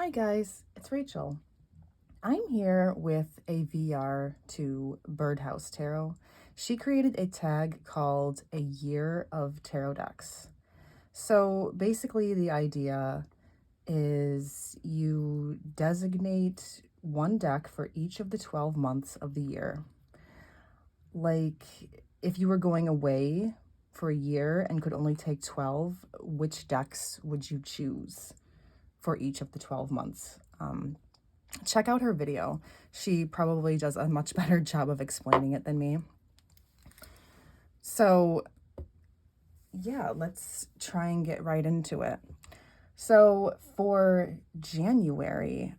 Hi guys, it's Rachel. I'm here with a VR to Birdhouse Tarot. She created a tag called A Year of Tarot Decks. So basically the idea is you designate one deck for each of the 12 months of the year. Like if you were going away for a year and could only take 12, which decks would you choose for each of the 12 months? Check out her video. She probably does a much better job of explaining it than me. So yeah, let's try and get right into it. So for January,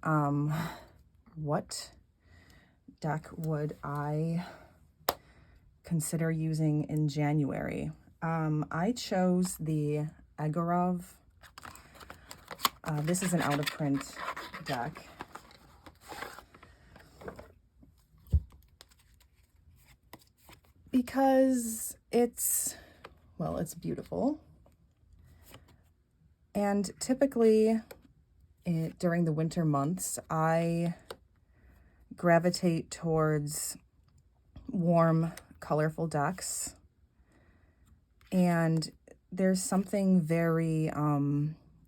what deck would I consider using in January? I chose the Egorov. This is an out-of-print deck. Because it's beautiful. And typically during the winter months, I gravitate towards warm, colorful decks. And there's something very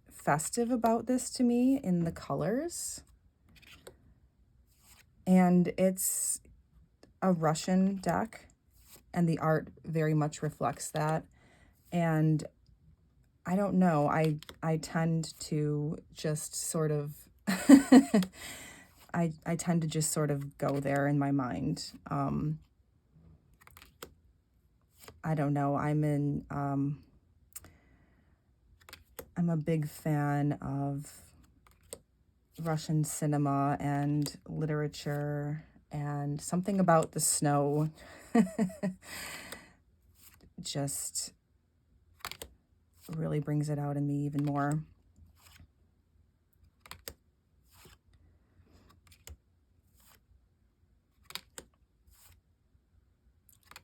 festive about this to me in the colors. And it's a Russian deck, and the art very much reflects that. And I don't know, I tend to just sort of I tend to just sort of go there in my mind. I don't know, I'm a big fan of Russian cinema and literature, and something about the snow just really brings it out in me even more.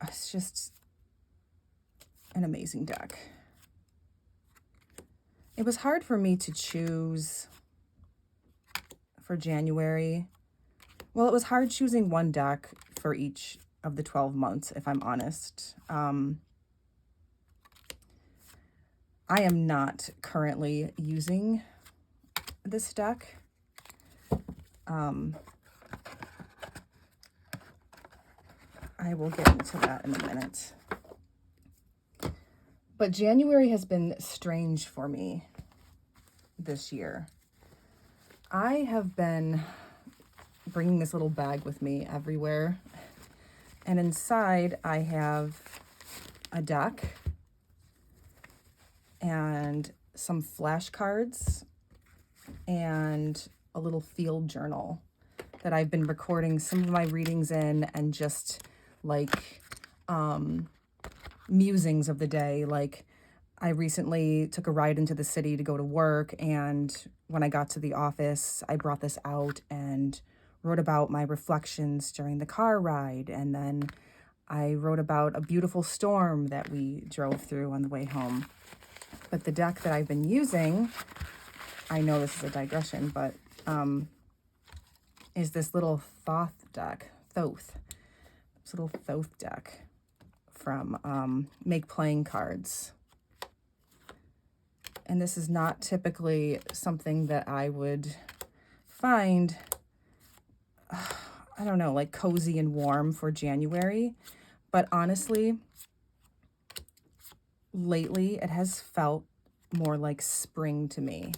It's just an amazing deck. It was hard for me to choose for January. Well, it was hard choosing one deck for each of the 12 months, if I'm honest. I am not currently using this deck. I will get into that in a minute. But January has been strange for me this year. I have been bringing this little bag with me everywhere. And inside I have a deck and some flashcards and a little field journal that I've been recording some of my readings in, and just like musings of the day. Like I recently took a ride into the city to go to work, and when I got to the office, I brought this out and wrote about my reflections during the car ride. And then I wrote about a beautiful storm that we drove through on the way home. But the deck that I've been using, I know this is a digression, but is this little Thoth deck, this little Thoth deck from Make Playing Cards. And this is not typically something that I would find, I don't know, like cozy and warm for January. But honestly, lately it has felt more like spring to me.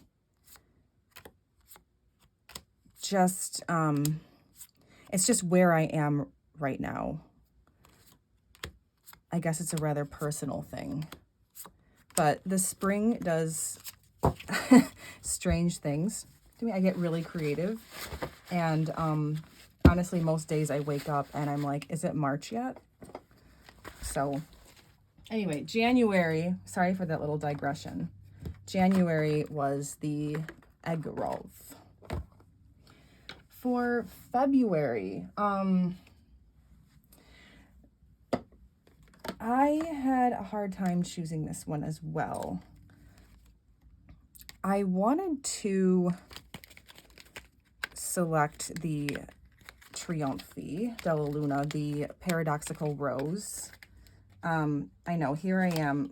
Just, it's just where I am right now. I guess it's a rather personal thing. But the spring does strange things to me. I get really creative. And honestly, most days I wake up and I'm like, is it March yet? So anyway, January, sorry for that little digression. January was the Egorov. For February, I had a hard time choosing this one as well. I wanted to select the Trionfi della Luna, the Paradoxical Rose. I know, here I am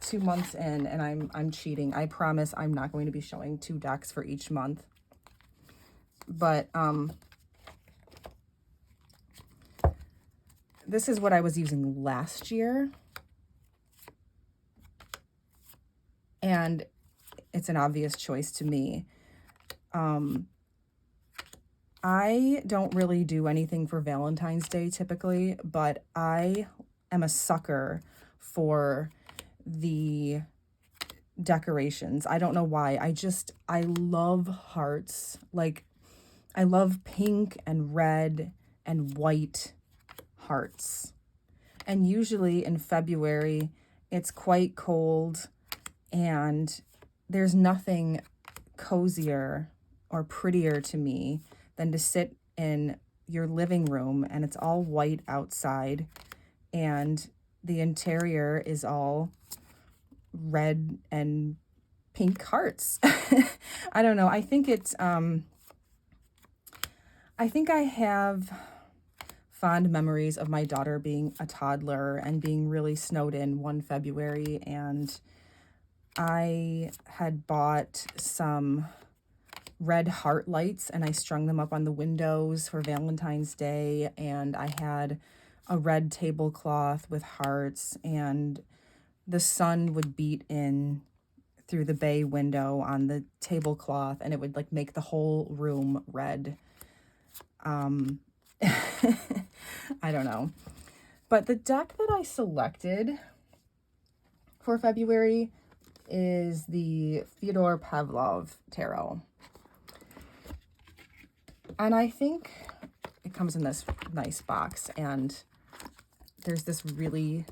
2 months in and I'm cheating. I promise I'm not going to be showing 2 decks for each month. But this is what I was using last year. And it's an obvious choice to me. I don't really do anything for Valentine's Day typically, but I am a sucker for the decorations. I don't know why. I love hearts. Like, I love pink and red and white hearts. And usually in February, it's quite cold and there's nothing cozier or prettier to me than to sit in your living room and it's all white outside and the interior is all red and pink hearts. I don't know. I think it's, I think I have fond memories of my daughter being a toddler and being really snowed in one February, and I had bought some red heart lights and I strung them up on the windows for Valentine's Day, and I had a red tablecloth with hearts and the sun would beat in through the bay window on the tablecloth and it would like make the whole room red. I don't know. But the deck that I selected for February is the Theodore Pavlov Tarot. And I think it comes in this nice box and there's this really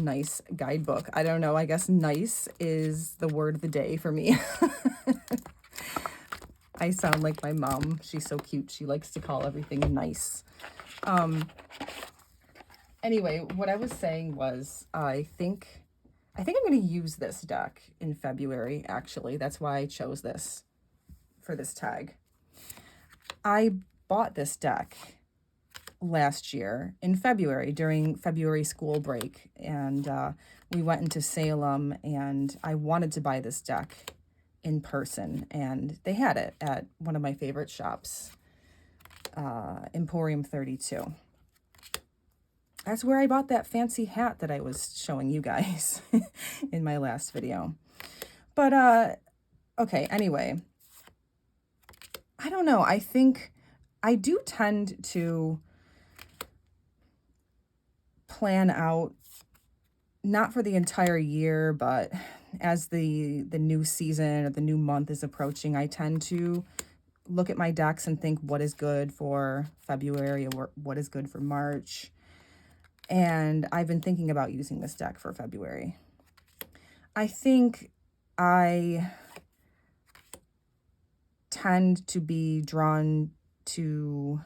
nice guidebook. I don't know, I guess nice is the word of the day for me. I sound like my mom. She's so cute. She likes to call everything nice. Anyway, what I was saying was I think I'm going to use this deck in February, actually. That's why I chose this for this tag. I bought this deck last year in February during February school break, and we went into Salem and I wanted to buy this deck in person and they had it at one of my favorite shops, Emporium 32. That's where I bought that fancy hat that I was showing you guys in my last video. But okay, anyway, I don't know. I think I do tend to plan out, not for the entire year, but as the new season or the new month is approaching, I tend to look at my decks and think what is good for February or what is good for March. And I've been thinking about using this deck for February. I think I tend to be drawn to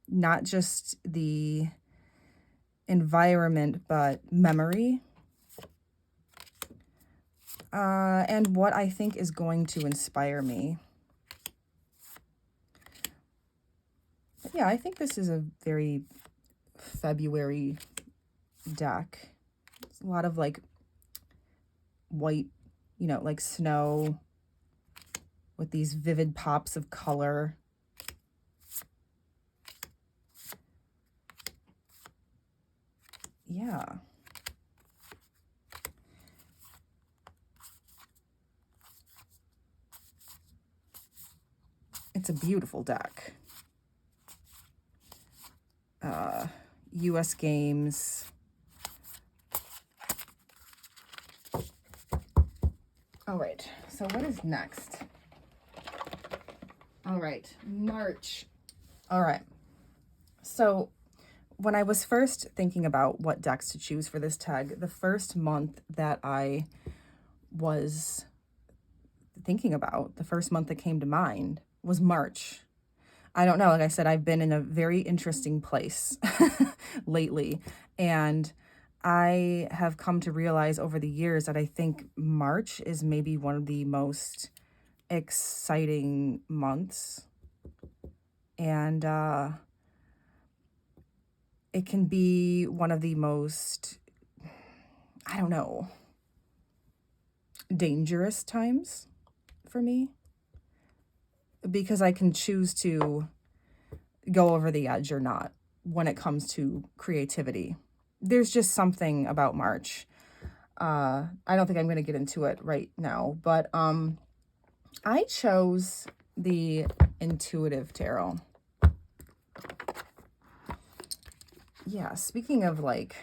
not just the environment, but memory. And what I think is going to inspire me. But yeah, I think this is a very February deck. It's a lot of like white, you know, like snow with these vivid pops of color. Yeah. It's a beautiful deck. US Games. All right, so what is next? All right, March. All right, so when I was first thinking about what decks to choose for this tag, the first month that I was thinking about, the first month that came to mind was March. I don't know, like I said, I've been in a very interesting place lately, and I have come to realize over the years that I think March is maybe one of the most exciting months. And it can be one of the most, I don't know, dangerous times for me, because I can choose to go over the edge or not when it comes to creativity. There's just something about March. I don't think I'm going to get into it right now, but I chose the Intuitive Tarot. Yeah, speaking of like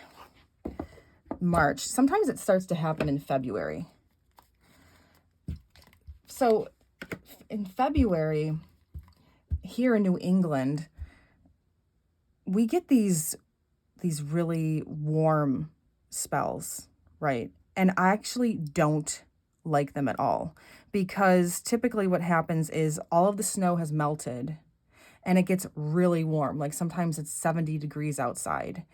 March, sometimes it starts to happen in February. So in February, here in New England, we get these really warm spells, right? And I actually don't like them at all, because typically what happens is all of the snow has melted and it gets really warm. Like sometimes it's 70 degrees outside,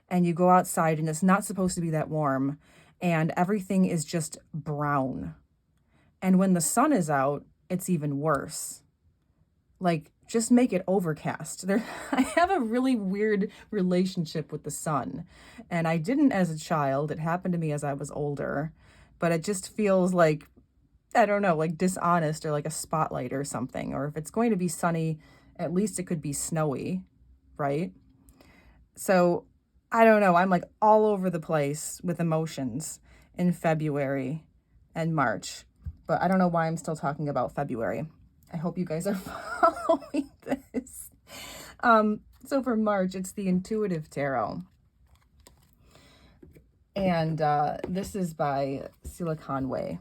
and you go outside and it's not supposed to be that warm, and everything is just brown. And when the sun is out, it's even worse. Like, just make it overcast. I have a really weird relationship with the sun, and I didn't as a child. It happened to me as I was older, but it just feels like, I don't know, like dishonest, or like a spotlight or something. Or if it's going to be sunny, at least it could be snowy, right? So I don't know. I'm like all over the place with emotions in February and March, but I don't know why I'm still talking about February. I hope you guys are following this. So for March, it's the Intuitive Tarot. And this is by Silicon Way.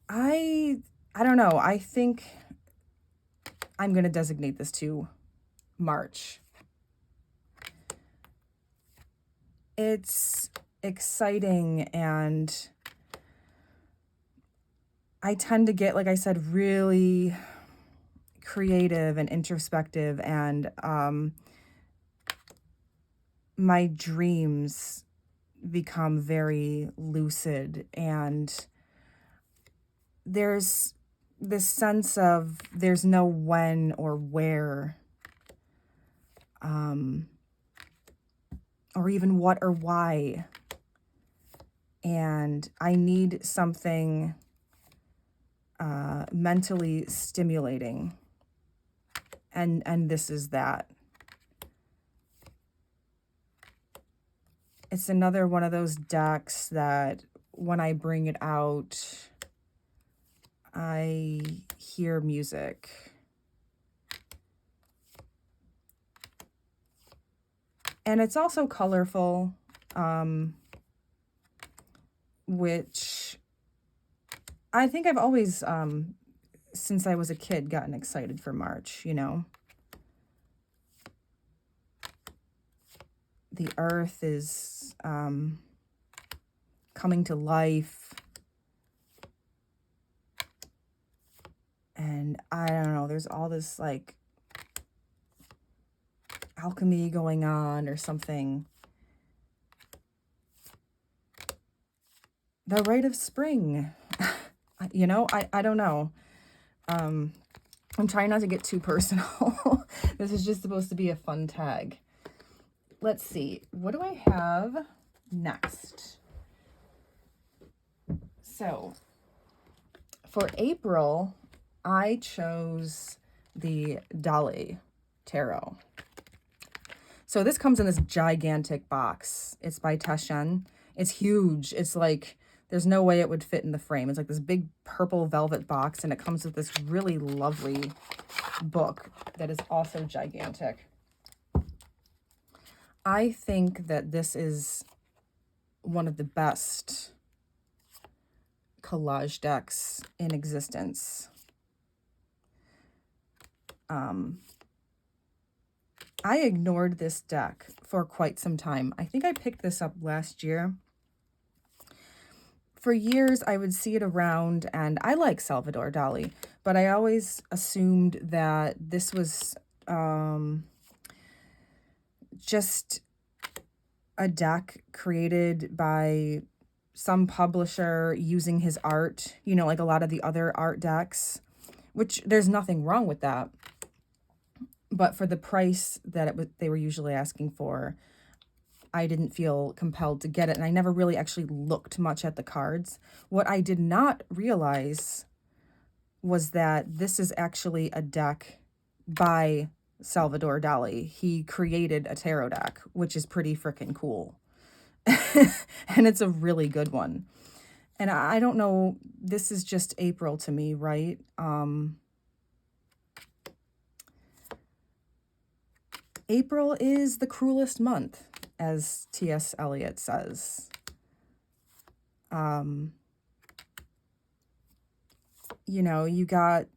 I don't know. I think I'm going to designate this to March. It's exciting, and I tend to get, like I said, really creative and introspective, and my dreams become very lucid, and there's this sense of there's no when or where, or even what or why, and I need something mentally stimulating, and this is that. It's another one of those decks that when I bring it out, I hear music. And it's also colorful, which I think I've always, since I was a kid, gotten excited for March, you know. The earth is coming to life. And I don't know, there's all this like alchemy going on or something. The rite of spring. You know, I don't know. I'm trying not to get too personal. This is just supposed to be a fun tag. Let's see. What do I have next? So, for April, I chose the Dolly Tarot. So this comes in this gigantic box. It's by Taschen. It's huge. It's like, there's no way it would fit in the frame. It's like this big purple velvet box, and it comes with this really lovely book that is also gigantic. I think that this is one of the best collage decks in existence. I ignored this deck for quite some time. I think I picked this up last year. For years, I would see it around, and I like Salvador Dali, but I always assumed that this was just a deck created by some publisher using his art, you know, like a lot of the other art decks, which there's nothing wrong with that. But for the price that they were usually asking for, I didn't feel compelled to get it. And I never really actually looked much at the cards. What I did not realize was that this is actually a deck by Salvador Dali. He created a tarot deck, which is pretty freaking cool. And it's a really good one. And I don't know, this is just April to me, right? April is the cruelest month, as T.S. Eliot says. You know, you got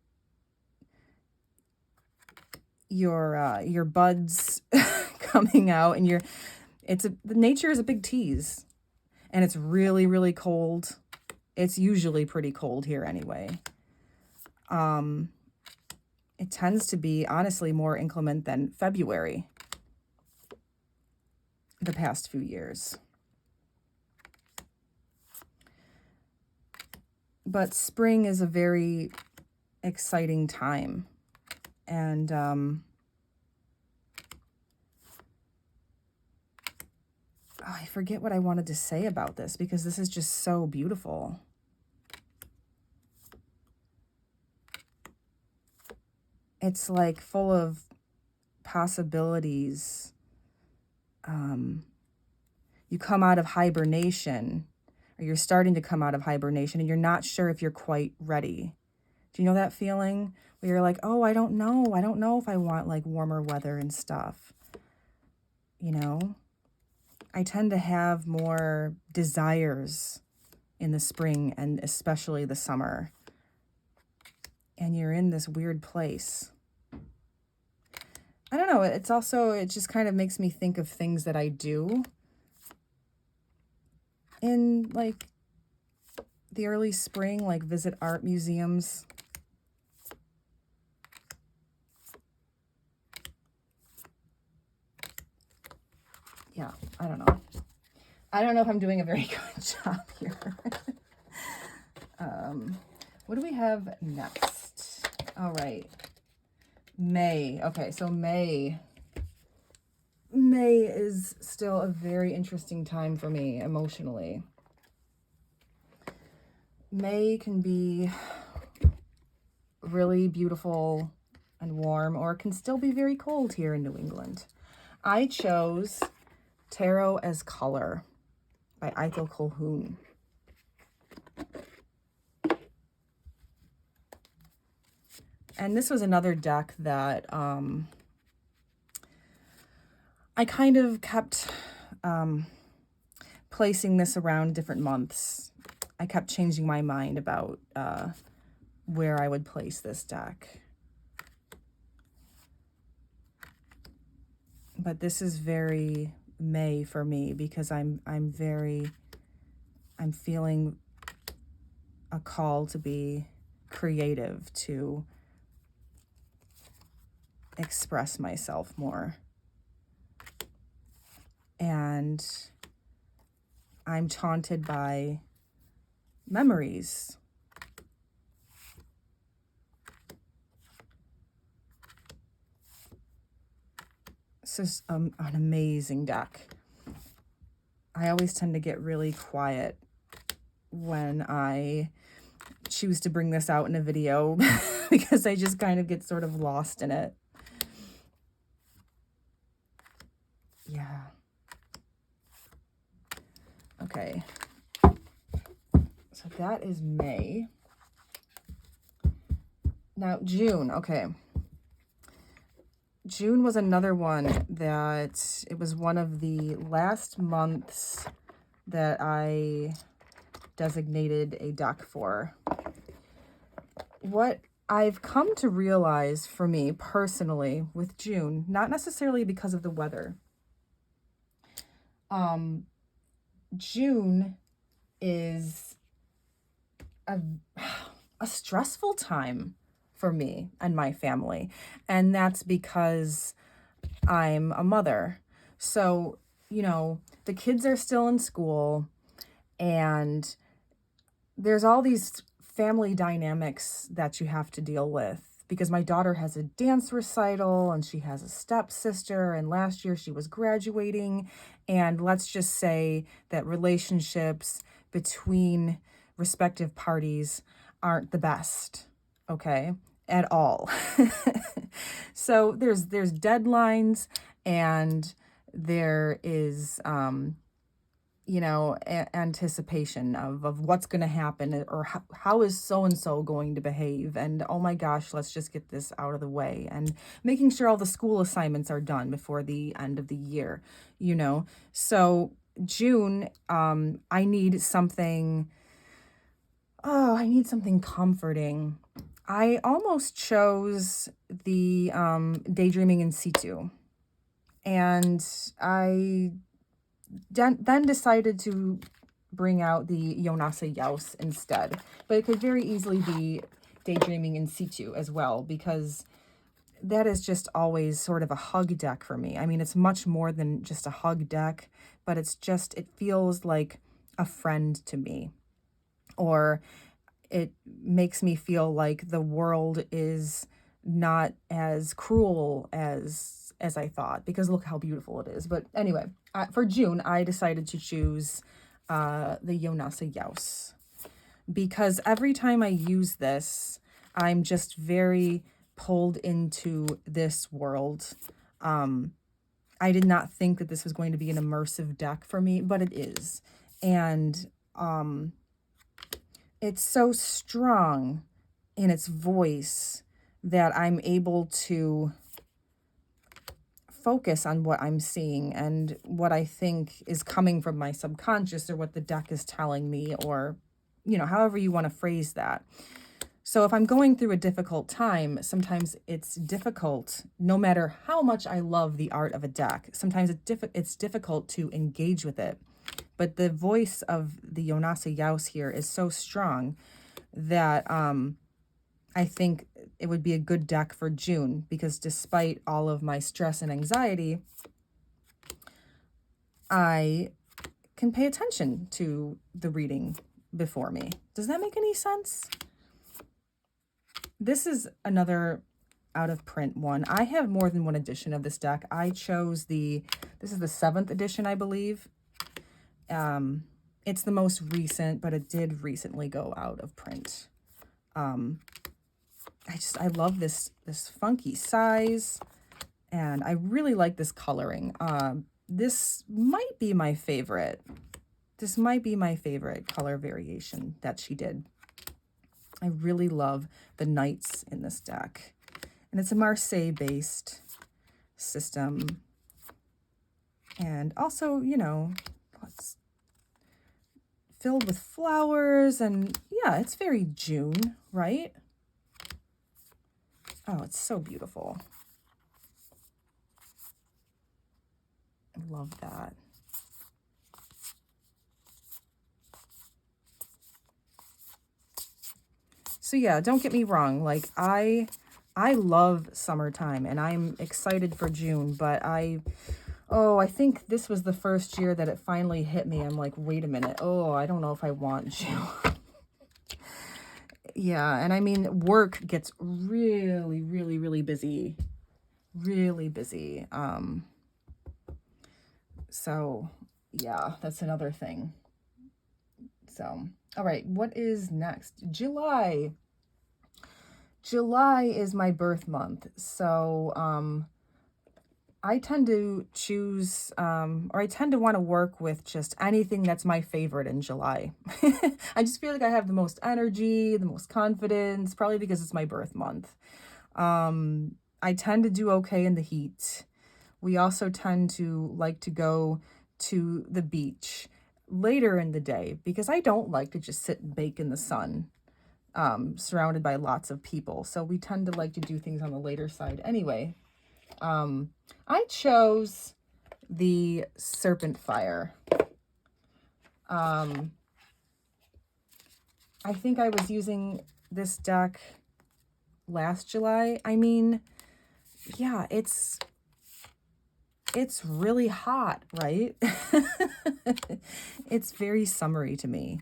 your buds coming out, and the nature is a big tease, and it's really, really cold. It's usually pretty cold here anyway. It tends to be, honestly, more inclement than February the past few years. But spring is a very exciting time. And I forget what I wanted to say about this, because this is just so beautiful. It's like full of possibilities. You come out of hibernation, or you're starting to come out of hibernation, and you're not sure if you're quite ready. Do you know that feeling where you're like, oh, I don't know if I want like warmer weather and stuff. You know, I tend to have more desires in the spring and especially the summer. And you're in this weird place. I don't know. It just kind of makes me think of things that I do in like the early spring, like visit art museums. Yeah, I don't know. I don't know if I'm doing a very good job here. What do we have next? All right. May. Okay, so May is still a very interesting time for me emotionally. May can be really beautiful and warm, or it can still be very cold here in New England. I chose Tarot as Color by Ethel Colquhoun. And this was another deck that I kind of kept placing this around different months. I kept changing my mind about where I would place this deck. But this is very May for me, because I'm feeling a call to be creative, to express myself more. And I'm taunted by memories. This is an amazing deck. I always tend to get really quiet when I choose to bring this out in a video because I just kind of get sort of lost in it. Yeah. Okay. So that is May. Now, June. Okay. June was another one that it was one of the last months that I designated a deck for. What I've come to realize for me personally with June, not necessarily because of the weather, June is a stressful time for me and my family. And that's because I'm a mother. So, you know, the kids are still in school And there's all these family dynamics that you have to deal with, because my daughter has a dance recital and she has a stepsister, and last year she was graduating. And let's just say that relationships between respective parties aren't the best, okay, at all. So there's deadlines, and there is anticipation of what's going to happen, or how is so-and-so going to behave. And oh my gosh, let's just get this out of the way, and making sure all the school assignments are done before the end of the year, So June, I need something, I need something comforting. I almost chose the Daydreaming in Situ, and I then decided to bring out the Jonasa Jaus instead. But it could very easily be Daydreaming in Situ as well, because that is just always sort of a hug deck for me. I mean, it's much more than just a hug deck, but it feels like a friend to me. Or it makes me feel like the world is not as cruel as I thought, because look how beautiful it is. But anyway, for June, I decided to choose the Jonasa Jaus, because every time I use this, I'm just very pulled into this world. I did not think that this was going to be an immersive deck for me, but it is. And it's so strong in its voice that I'm able to focus on what I'm seeing and what I think is coming from my subconscious, or what the deck is telling me, or, however you want to phrase that. So if I'm going through a difficult time, sometimes it's difficult, no matter how much I love the art of a deck, sometimes it's difficult to engage with it. But the voice of the Jonasa Jaus here is so strong that I think it would be a good deck for June, because despite all of my stress and anxiety, I can pay attention to the reading before me. Does that make any sense? This is another out of print one. I have more than one edition of this deck. I chose this is the 7th edition, I believe. It's the most recent, but it did recently go out of print. I love this funky size, and I really like this coloring. This might be my favorite. This might be my favorite color variation that she did. I really love the knights in this deck. And it's a Marseille-based system. And also, it's filled with flowers, and yeah, it's very June, right? Oh, it's so beautiful. I love that. So yeah, don't get me wrong. Like, I love summertime, and I'm excited for June, but I think this was the first year that it finally hit me. I'm like, wait a minute. Oh, I don't know if I want June. Yeah, and I mean, work gets really, really, really busy. Really busy. So yeah, that's another thing. So, all right, what is next? July. July is my birth month. So, I tend to choose, or I tend to want to work with just anything that's my favorite in July. I just feel like I have the most energy, the most confidence, probably because it's my birth month. I tend to do okay in the heat. We also tend to like to go to the beach later in the day, because I don't like to just sit and bake in the sun, surrounded by lots of people. So we tend to like to do things on the later side. Anyway, I chose the Serpent Fire. I think I was using this deck last July. I mean, yeah, it's it's really hot, right? It's very summery to me.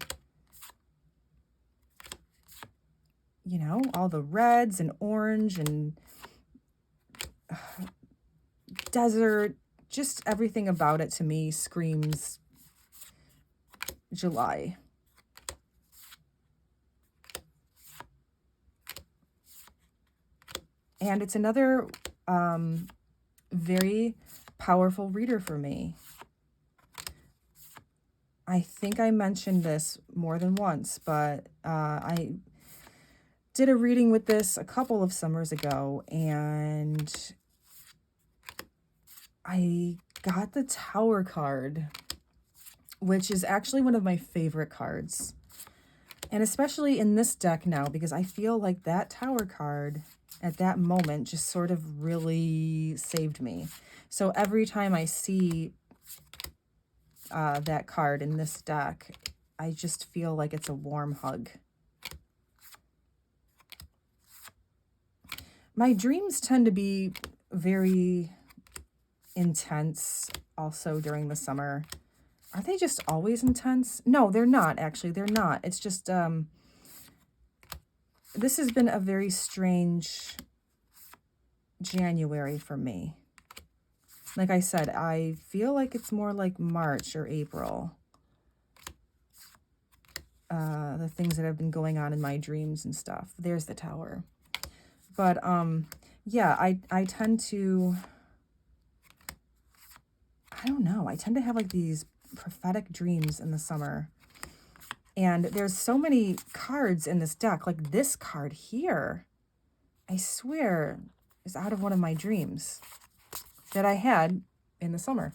You know, all the reds and orange and desert, just everything about it to me screams July. And it's another very powerful reader for me. I think I mentioned this more than once, but I did a reading with this a couple of summers ago, and I got the Tower card, which is actually one of my favorite cards. And especially in this deck now, because I feel like that Tower card at that moment just sort of really saved me. So every time I see that card in this deck, I just feel like it's a warm hug. My dreams tend to be very intense also during the summer. Are they just always intense? No, they're not, actually. They're not. It's just, this has been a very strange January for me. Like I said, I feel like it's more like March or April. The things that have been going on in my dreams and stuff. There's the Tower. But, yeah, I tend to, I don't know, I tend to have like these prophetic dreams in the summer. And there's so many cards in this deck, like this card here, I swear is out of one of my dreams that I had in the summer.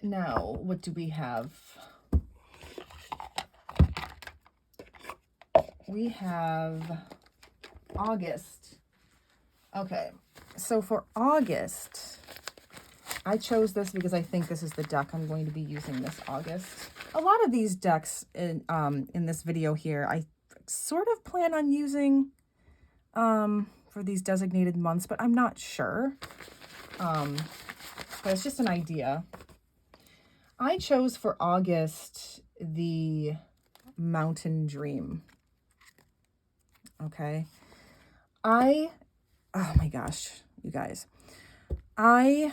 Now, what do we have? We have August. Okay, so for August, I chose this because I think this is the deck I'm going to be using this August. A lot of these decks in this video here, I sort of plan on using for these designated months, but I'm not sure. But it's just an idea. I chose for August the Mountain Dream. Okay. Oh my gosh, you guys. I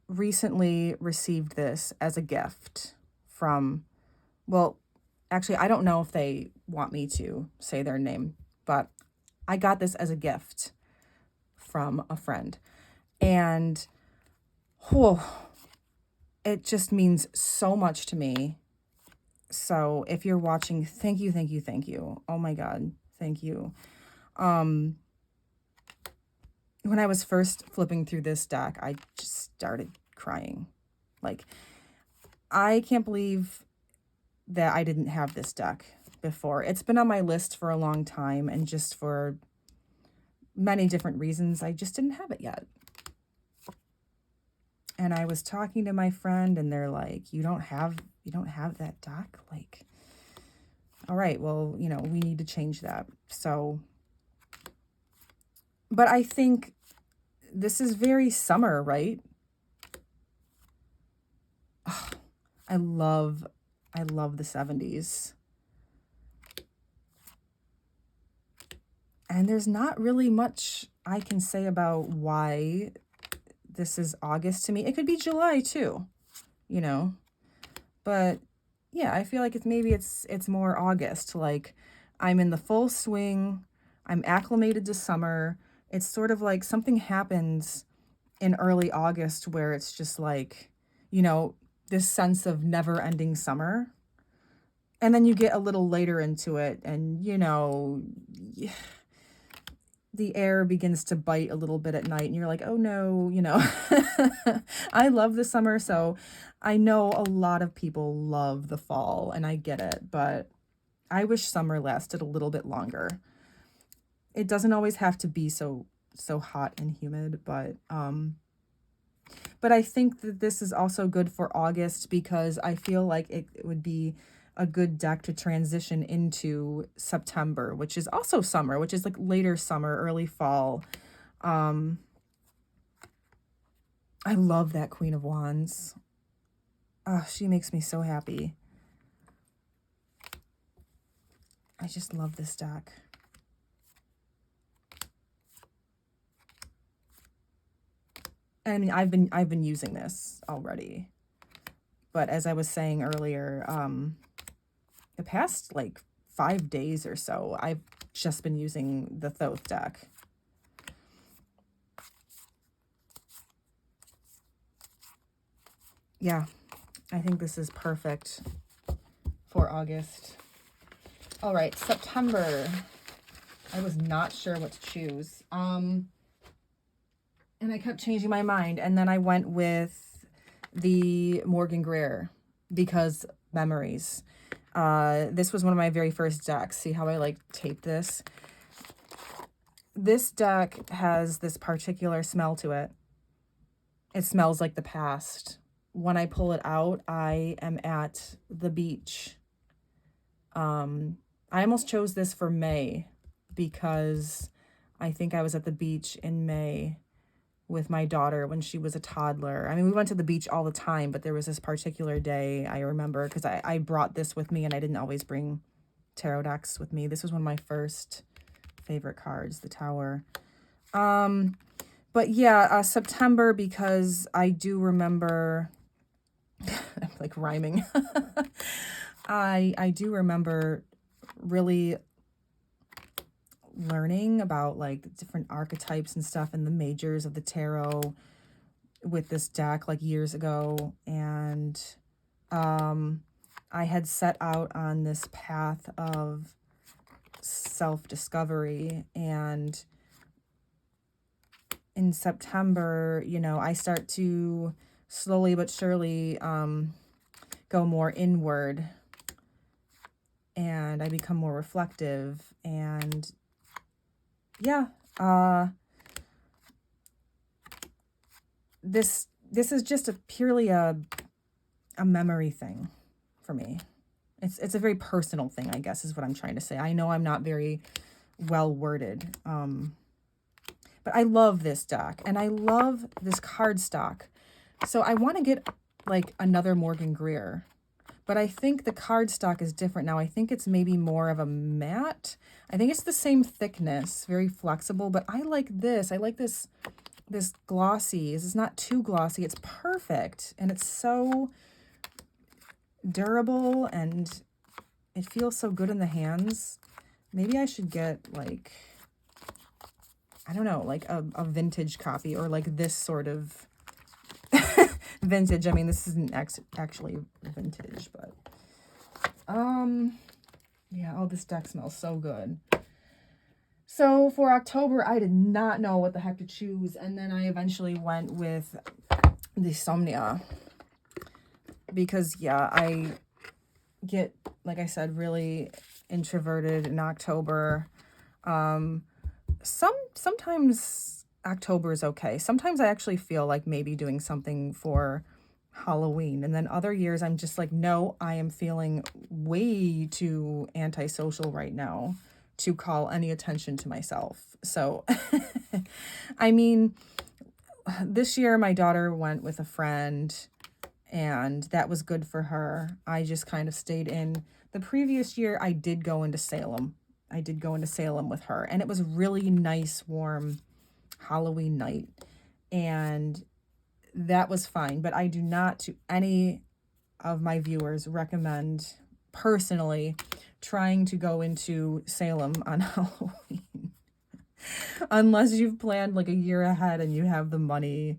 recently received this as a gift from, well, actually, I don't know if they want me to say their name, but I got this as a gift from a friend. And, whew, it just means so much to me. So if you're watching, thank you, thank you, thank you. Oh my God, thank you. When I was first flipping through this deck, I just started crying. Like, I can't believe that I didn't have this deck before. It's been on my list for a long time, and just for many different reasons, I just didn't have it yet. And I was talking to my friend, and they're like, you don't have that deck? Like, all right, well, you know, we need to change that. So, but I think this is very summer, right? Oh, I love the 70s. And there's not really much I can say about why this is August to me. It could be July too, you know. But yeah, I feel like it's more August. Like, I'm in the full swing. I'm acclimated to summer. It's sort of like something happens in early August where it's just like, you know, this sense of never-ending summer. And then you get a little later into it, and, you know, the air begins to bite a little bit at night, and you're like, oh no, you know. I love the summer, so I know a lot of people love the fall, and I get it, but I wish summer lasted a little bit longer. It doesn't always have to be so hot and humid, but I think that this is also good for August, because I feel like it would be a good deck to transition into September, which is also summer, which is like later summer, early fall. I love that Queen of Wands. Oh, she makes me so happy. I just love this deck. I mean, I've been using this already. But as I was saying earlier, the past like 5 days or so, I've just been using the Thoth deck. Yeah, I think this is perfect for August. All right, September. I was not sure what to choose. And I kept changing my mind. And then I went with the Morgan Greer because memories. This was one of my very first decks. See how I like tape this? This deck has this particular smell to it. It smells like the past. When I pull it out, I am at the beach. I almost chose this for May because I think I was at the beach in May with my daughter when she was a toddler. I mean, we went to the beach all the time, but there was this particular day I remember because I brought this with me and I didn't always bring tarot decks with me. This was one of my first favorite cards, the Tower. But yeah, September, because I do remember, I'm like rhyming. I do remember really learning about like different archetypes and stuff and the majors of the tarot with this deck like years ago. And I had set out on this path of self-discovery, and in September, you know, I start to slowly but surely go more inward, and I become more reflective. And yeah, this is just purely a memory thing for me. It's a very personal thing, I guess, is what I'm trying to say. I know I'm not very well worded, but I love this deck and I love this card stock. So I want to get like another Morgan Greer, but I think the card stock is different now. I think it's maybe more of a matte. I think it's the same thickness, very flexible, but I like this. I like this glossy. This is not too glossy. It's perfect. And it's so durable and it feels so good in the hands. Maybe I should get like, I don't know, like a vintage copy or like this sort of vintage. I mean, this isn't actually vintage, but yeah, oh, this deck smells so good. So for October, I did not know what the heck to choose, and then I eventually went with the Somnia because yeah, I get, like I said, really introverted in October. Sometimes October is okay. Sometimes I actually feel like maybe doing something for Halloween, and then other years I'm just like, no, I am feeling way too antisocial right now to call any attention to myself. So I mean, this year my daughter went with a friend and that was good for her. I just kind of stayed in. The previous year I did go into Salem. I did go into Salem with her, and it was really nice, warm Halloween night, and that was fine. But I do not, to any of my viewers, recommend personally trying to go into Salem on Halloween unless you've planned like a year ahead and you have the money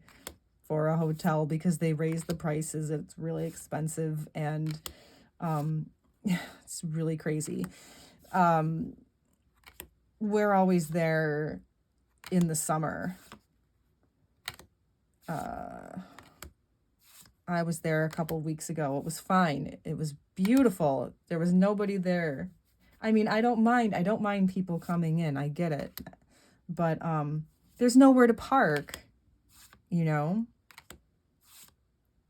for a hotel, because they raise the prices. It's really expensive, and it's really crazy. We're always there in the summer. I was there a couple weeks ago. It was fine. It was beautiful. There was nobody there. I mean, I don't mind people coming in. I get it. But there's nowhere to park, you know?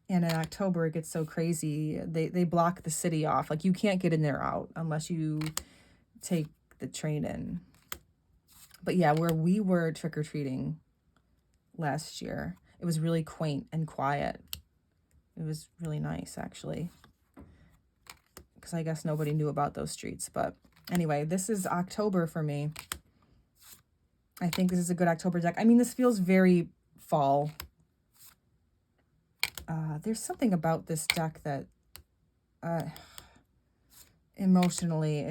And in October, it gets so crazy. They block the city off. Like, you can't get in there or out unless you take the train in. But yeah, where we were trick-or-treating last year, it was really quaint and quiet. It was really nice, actually, because I guess nobody knew about those streets. But anyway, this is October for me. I think this is a good October deck. I mean, this feels very fall. There's something about this deck that emotionally,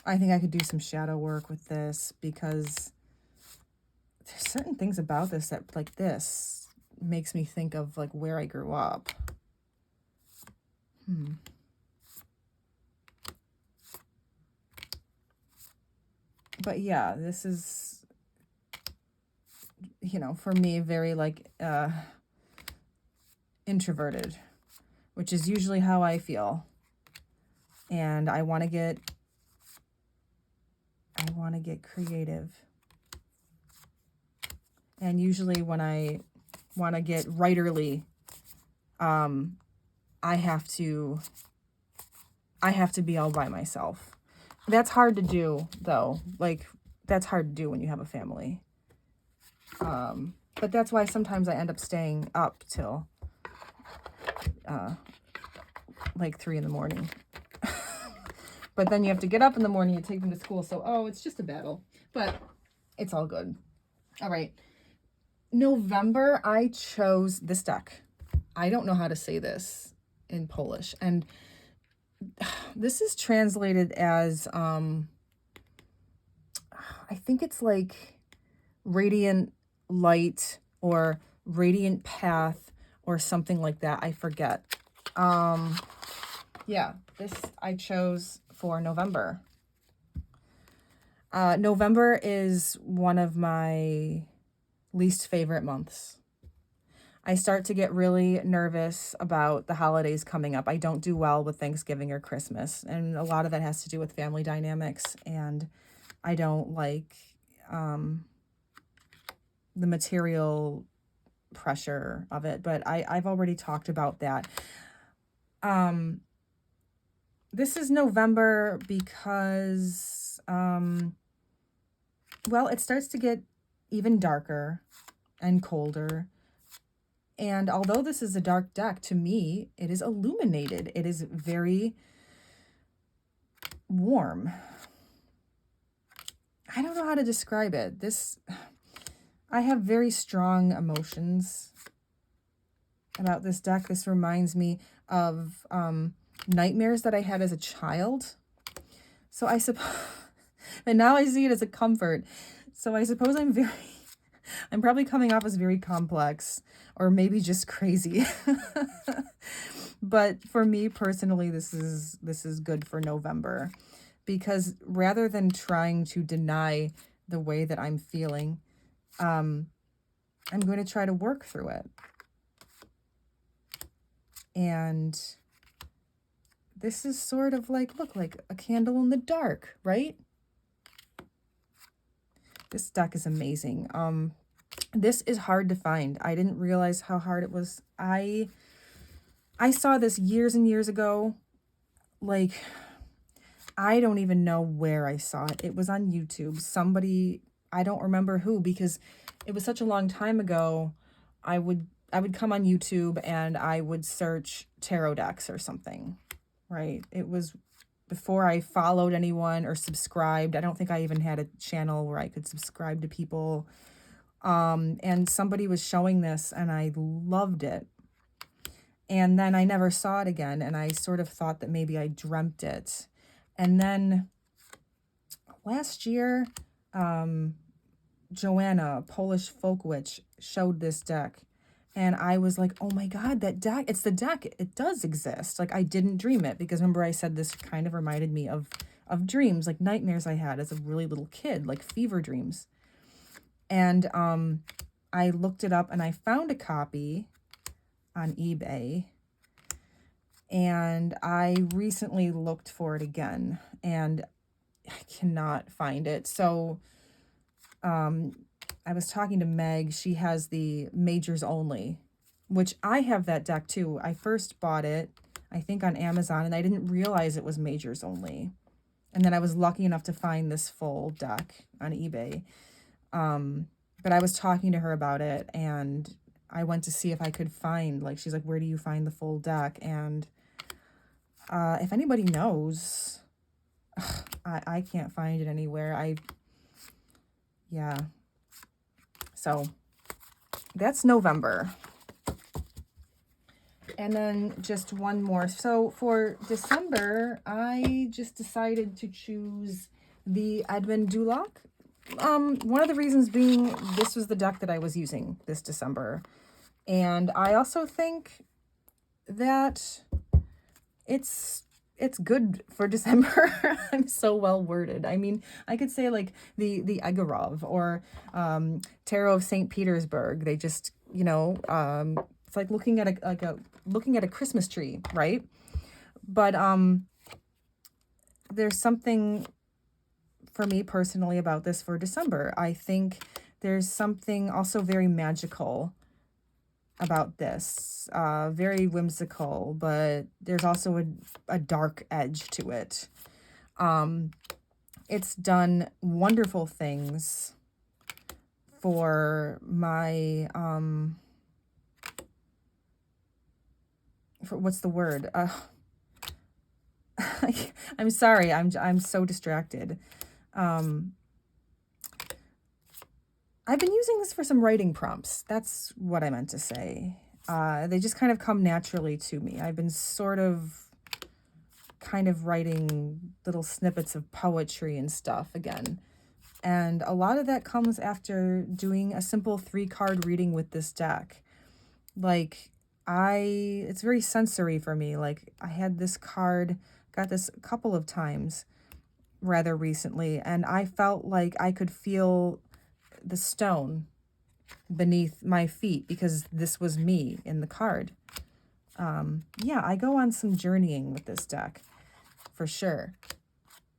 I think I could do some shadow work with this, because there's certain things about this that, like, this makes me think of, like, where I grew up. But yeah, this is, you know, for me, very, like, introverted, which is usually how I feel. And I want to get creative. And usually when I want to get writerly, I have to be all by myself. That's hard to do, though. Like, that's hard to do when you have a family. But that's why sometimes I end up staying up till like 3 in the morning. But then you have to get up in the morning and take them to school. So, it's just a battle. But it's all good. All right. November, I chose this deck. I don't know how to say this in Polish. And this is translated as, I think it's like Radiant Light or Radiant Path or something like that. I forget. Yeah, this I chose for November. November is one of my least favorite months. I start to get really nervous about the holidays coming up. I don't do well with Thanksgiving or Christmas, and a lot of that has to do with family dynamics, and I don't like the material pressure of it, but I've already talked about that. This is November because, well, it starts to get even darker and colder. And although this is a dark deck, to me, it is illuminated. It is very warm. I don't know how to describe it. I have very strong emotions about this deck. This reminds me of nightmares that I had as a child. So I suppose, and now I see it as a comfort. So I suppose I'm probably coming off as very complex, or maybe just crazy. But for me personally, this is good for November, because rather than trying to deny the way that I'm feeling, I'm going to try to work through it. And this is sort of like, look, like a candle in the dark, right? This deck is amazing. This is hard to find. I didn't realize how hard it was. I saw this years and years ago. Like, I don't even know where I saw it. It was on YouTube. Somebody, I don't remember who, because it was such a long time ago. I would come on YouTube and I would search tarot decks or something, right? It was before I followed anyone or subscribed. I don't think I even had a channel where I could subscribe to people. And somebody was showing this and I loved it. And then I never saw it again. And I sort of thought that maybe I dreamt it. And then last year, Joanna, a Polish folk witch, showed this deck. And I was like, oh my God, that deck, it's the deck. It does exist. Like, I didn't dream it, because remember I said this kind of reminded me of dreams, like nightmares I had as a really little kid, like fever dreams. And I looked it up and I found a copy on eBay. And I recently looked for it again and I cannot find it. So I I was talking to Meg. She has the Majors Only, which I have that deck too. I first bought it, I think, on Amazon, and I didn't realize it was Majors Only. And then I was lucky enough to find this full deck on eBay. But I was talking to her about it, and I went to see if I could find, like, she's like, where do you find the full deck? And if anybody knows, I can't find it anywhere. Yeah. So that's November. And then just one more. So for December, I just decided to choose the Edmund Duloc. One of the reasons being this was the deck that I was using this December. And I also think that it's good for December. I'm so well worded. I mean, I could say like the Egorov or Tarot of St. Petersburg. They just, you know, it's like looking at a Christmas tree, right? But there's something for me personally about this for December. I think there's something also very magical about this, very whimsical, but there's also a dark edge to it. It's done wonderful things for my, for what's the word? I'm sorry, I'm so distracted. I've been using this for some writing prompts. That's what I meant to say. They just kind of come naturally to me. I've been sort of kind of writing little snippets of poetry and stuff again. And a lot of that comes after doing a simple 3-card reading with this deck. Like, it's very sensory for me. Like, I had this card, got this a couple of times rather recently, and I felt like I could feel the stone beneath my feet because this was me in the card. Yeah, I go on some journeying with this deck for sure.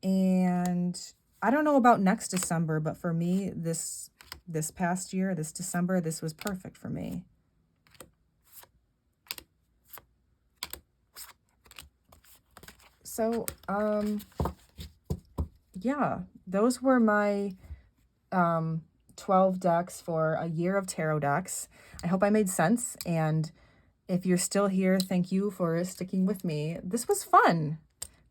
And I don't know about next December, but for me, this past year, this December, this was perfect for me. So, yeah, those were my 12 decks for a year of tarot decks. I hope I made sense, and if you're still here, thank you for sticking with me. This was fun.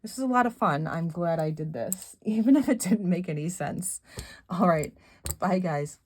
This was a lot of fun. I'm glad I did this, even if it didn't make any sense. All right, bye guys.